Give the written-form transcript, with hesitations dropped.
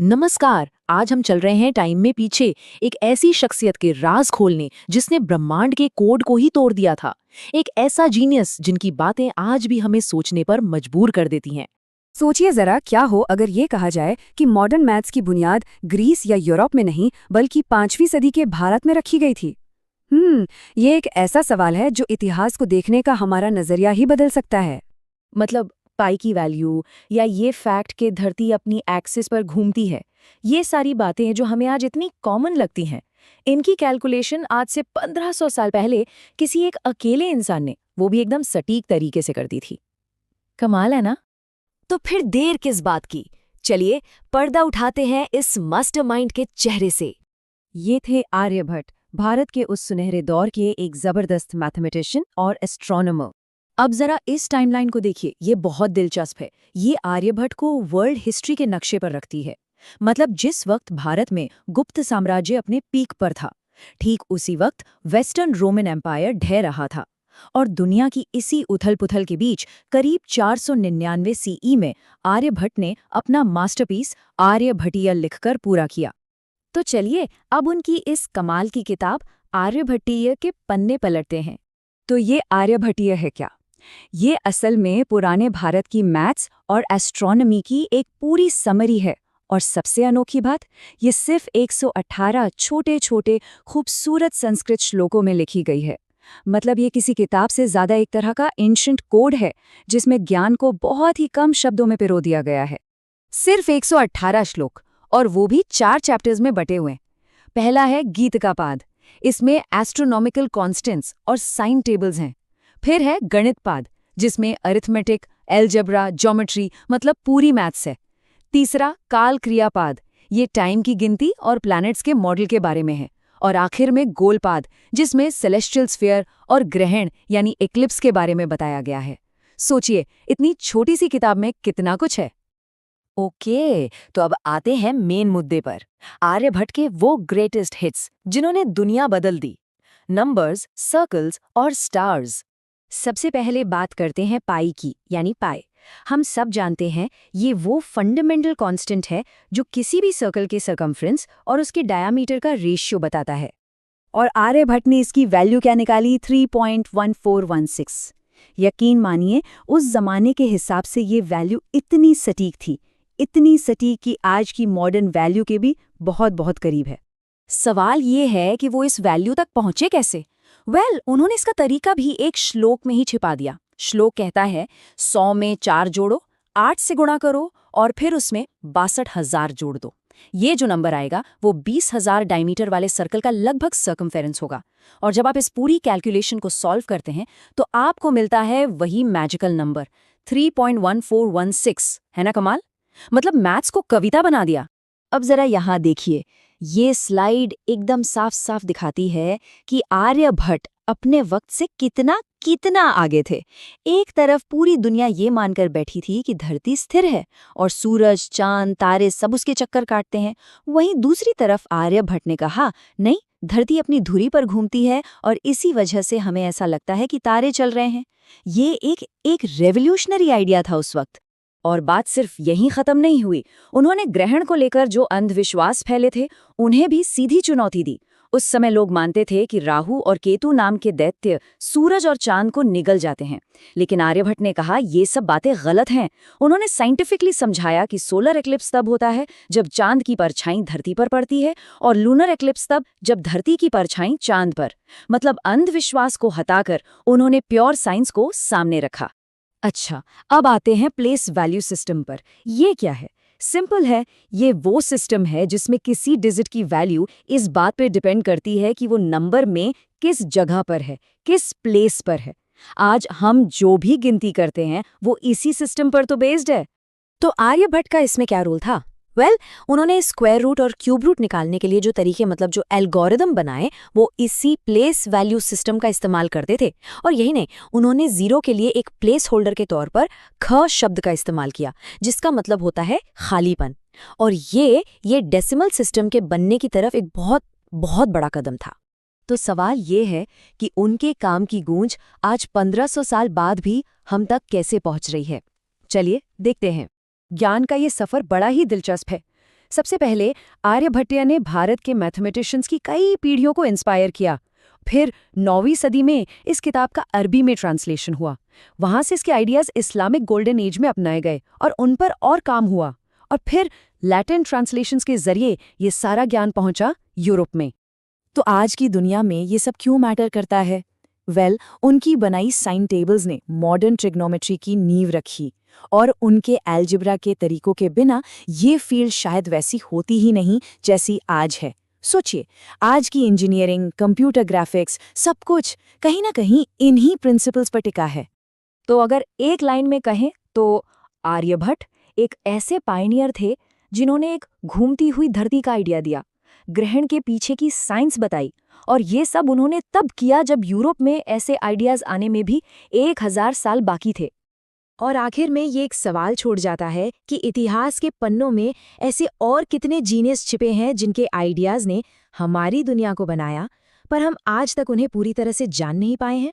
नमस्कार। आज हम चल रहे हैं टाइम में पीछे, एक ऐसी शख्सियत के राज खोलने जिसने ब्रह्मांड के कोड को ही तोड़ दिया था। एक ऐसा जीनियस जिनकी बातें आज भी हमें सोचने पर मजबूर कर देती हैं। सोचिए जरा, क्या हो अगर ये कहा जाए कि मॉडर्न मैथ्स की बुनियाद ग्रीस या यूरोप में नहीं बल्कि 5वीं सदी के भारत में रखी गई थी। ये एक ऐसा सवाल है जो इतिहास को देखने का हमारा नजरिया ही बदल सकता है। मतलब पाई की वैल्यू या ये फैक्ट कि धरती अपनी एक्सिस पर घूमती है, ये सारी बातें जो हमें आज इतनी कॉमन लगती हैं, इनकी कैलकुलेशन आज से 1500 साल पहले किसी एक अकेले इंसान ने, वो भी एकदम सटीक तरीके से कर दी थी। कमाल है ना? तो फिर देर किस बात की? चलिए पर्दा उठाते हैं इस मास्टरमाइंड के चेहरे से। ये थे आर्यभट्ट, भारत के उस सुनहरे दौर के एक जबरदस्त मैथमेटिशियन और एस्ट्रोनॉमर। अब जरा इस टाइमलाइन को देखिए, ये बहुत दिलचस्प है। ये आर्यभट्ट को वर्ल्ड हिस्ट्री के नक्शे पर रखती है। मतलब जिस वक्त भारत में गुप्त साम्राज्य अपने पीक पर था, ठीक उसी वक्त वेस्टर्न रोमन एम्पायर ढह रहा था। और दुनिया की इसी उथल-पुथल के बीच करीब 499 सीई में आर्यभट्ट ने अपना मास्टरपीस आर्यभट्टीय लिखकर पूरा किया। तो चलिए अब उनकी इस कमाल की किताब आर्यभट्टीय के पन्ने पलटते हैं। तो ये आर्यभट्टीय है क्या? ये असल में पुराने भारत की मैथ्स और एस्ट्रोनॉमी की एक पूरी समरी है। और सबसे अनोखी बात, ये सिर्फ 118 छोटे-छोटे खूबसूरत संस्कृत श्लोकों में लिखी गई है। मतलब ये किसी किताब से ज्यादा एक तरह का एंशिएंट कोड है जिसमें ज्ञान को बहुत ही कम शब्दों में पिरो दिया गया है। सिर्फ 118 श्लोक, और वो भी 4 चैप्टर्स में बटे हुए। पहला है गीत का पाद, इसमें एस्ट्रोनॉमिकल कॉन्स्टेंट्स और साइन टेबल्स हैं। फिर है गणित पाद, जिसमें अरिथमेटिक, एलजेब्रा, ज्योमेट्री मतलब पूरी मैथ्स है। तीसरा काल क्रिया पाद, ये टाइम की गिनती और प्लैनेट्स के मॉडल के बारे में है। और आखिर में गोलपाद, जिसमें सेलेस्टियल स्फीयर और ग्रहण यानी एक्लिप्स के बारे में बताया गया है। सोचिए, इतनी छोटी सी किताब में कितना कुछ है। ओके, तो अब आते हैं मेन मुद्दे पर। आर्यभट्ट के वो ग्रेटेस्ट हिट्स जिन्होंने दुनिया बदल दी, नंबर्स, सर्कल्स और स्टार्स। सबसे पहले बात करते हैं पाई की, यानी पाई। हम सब जानते हैं ये वो फंडामेंटल कांस्टेंट है जो किसी भी सर्कल के सर्कम्फ्रेंस और उसके डायामीटर का रेशियो बताता है। और आर्यभट्ट ने इसकी वैल्यू क्या निकाली? 3.1416। यकीन मानिए, उस जमाने के हिसाब से ये वैल्यू इतनी सटीक थी, इतनी सटीक कि आज की मॉडर्न वैल्यू के भी बहुत बहुत करीब है। सवाल ये है कि वो इस वैल्यू तक पहुंचे कैसे? उन्होंने इसका तरीका भी एक श्लोक में ही छिपा दिया। श्लोक कहता है 100 में 4 जोड़ो, 8 से गुणा करो और फिर उसमें 62,000 जोड़ दो। ये जो नंबर आएगा वो 20,000 डायमीटर वाले सर्कल का लगभग सर्कमफेरेंस होगा। और जब आप इस पूरी कैलकुलेशन को सॉल्व करते हैं तो आपको मिलता है वही मैजिकल नंबर 3.1416। है ना कमाल? मतलब मैथ्स को कविता बना दिया। अब जरा यहाँ देखिए, ये स्लाइड एकदम साफ साफ दिखाती है कि आर्यभट्ट अपने वक्त से कितना कितना आगे थे। एक तरफ पूरी दुनिया ये मानकर बैठी थी कि धरती स्थिर है और सूरज, चांद, तारे सब उसके चक्कर काटते हैं। वहीं दूसरी तरफ आर्यभट्ट ने कहा, नहीं, धरती अपनी धुरी पर घूमती है और इसी वजह से हमें ऐसा लगता है कि तारे चल रहे हैं। ये एक रेवोल्यूशनरी आइडिया था उस वक्त। और बात सिर्फ यहीं खत्म नहीं हुई। उन्होंने ग्रहण को लेकर जो अंधविश्वास फैले थे, उन्हें भी सीधी चुनौती दी। उस समय लोग मानते थे कि राहु और केतु नाम के दैत्य सूरज और चांद को निगल जाते हैं। लेकिन आर्यभट्ट ने कहा ये सब बातें गलत हैं। उन्होंने साइंटिफिकली समझाया कि सोलर एक्लिप्स तब होता है जब चांद की परछाई धरती पर पड़ती है, और लूनर एक्लिप्स तब जब धरती की परछाई चांद पर। मतलब अंधविश्वास को हटाकर उन्होंने प्योर साइंस को सामने रखा। अच्छा, अब आते हैं प्लेस वैल्यू सिस्टम पर। ये क्या है? सिंपल है, ये वो सिस्टम है जिसमें किसी डिजिट की वैल्यू इस बात पर डिपेंड करती है कि वो नंबर में किस जगह पर है, किस प्लेस पर है। आज हम जो भी गिनती करते हैं वो इसी सिस्टम पर तो बेस्ड है। तो आर्यभट्ट का इसमें क्या रोल था? उन्होंने स्क्वायर रूट और क्यूब रूट निकालने के लिए जो तरीके, मतलब जो एल्गोरिदम बनाए, वो इसी प्लेस वैल्यू सिस्टम का इस्तेमाल करते थे। और यही नहीं, उन्होंने जीरो के लिए एक प्लेस होल्डर के तौर पर ख शब्द का इस्तेमाल किया, जिसका मतलब होता है खालीपन। और ये डेसिमल सिस्टम के बनने की तरफ एक बहुत बहुत बड़ा कदम था। तो सवाल ये है कि उनके काम की गूंज आज 1500 साल बाद भी हम तक कैसे पहुंच रही है। चलिए देखते हैं। ज्ञान का ये सफर बड़ा ही दिलचस्प है। सबसे पहले आर्यभट्ट ने भारत के मैथमेटिशियंस की कई पीढ़ियों को इंस्पायर किया। फिर 9वीं सदी में इस किताब का अरबी में ट्रांसलेशन हुआ। वहां से इसके आइडियाज इस्लामिक गोल्डन एज में अपनाए गए और उन पर और काम हुआ। और फिर लैटिन ट्रांसलेशंस के जरिए ये सारा ज्ञान पहुंचा यूरोप में। तो आज की दुनिया में ये सब क्यों मैटर करता है? उनकी बनाई साइन टेबल्स ने मॉडर्न ट्रिग्नोमेट्री की नींव रखी, और उनके अलजेब्रा के तरीकों के बिना ये फील्ड शायद वैसी होती ही नहीं जैसी आज है। सोचिए, आज की इंजीनियरिंग, कंप्यूटर ग्राफिक्स, सब कुछ कहीं ना कहीं इन्हीं प्रिंसिपल्स पर टिका है। तो अगर एक लाइन में कहें तो आर्यभट्ट एक ऐसे पायनियर थे जिन्होंने एक घूमती हुई धरती का आइडिया दिया, ग्रहण के पीछे की साइंस बताई, और ये सब उन्होंने तब किया जब यूरोप में ऐसे आइडियाज आने में भी 1000 साल बाकी थे। और आखिर में ये एक सवाल छोड़ जाता है कि इतिहास के पन्नों में ऐसे और कितने जीनियस छिपे हैं जिनके आइडियाज ने हमारी दुनिया को बनाया, पर हम आज तक उन्हें पूरी तरह से जान नहीं पाए हैं।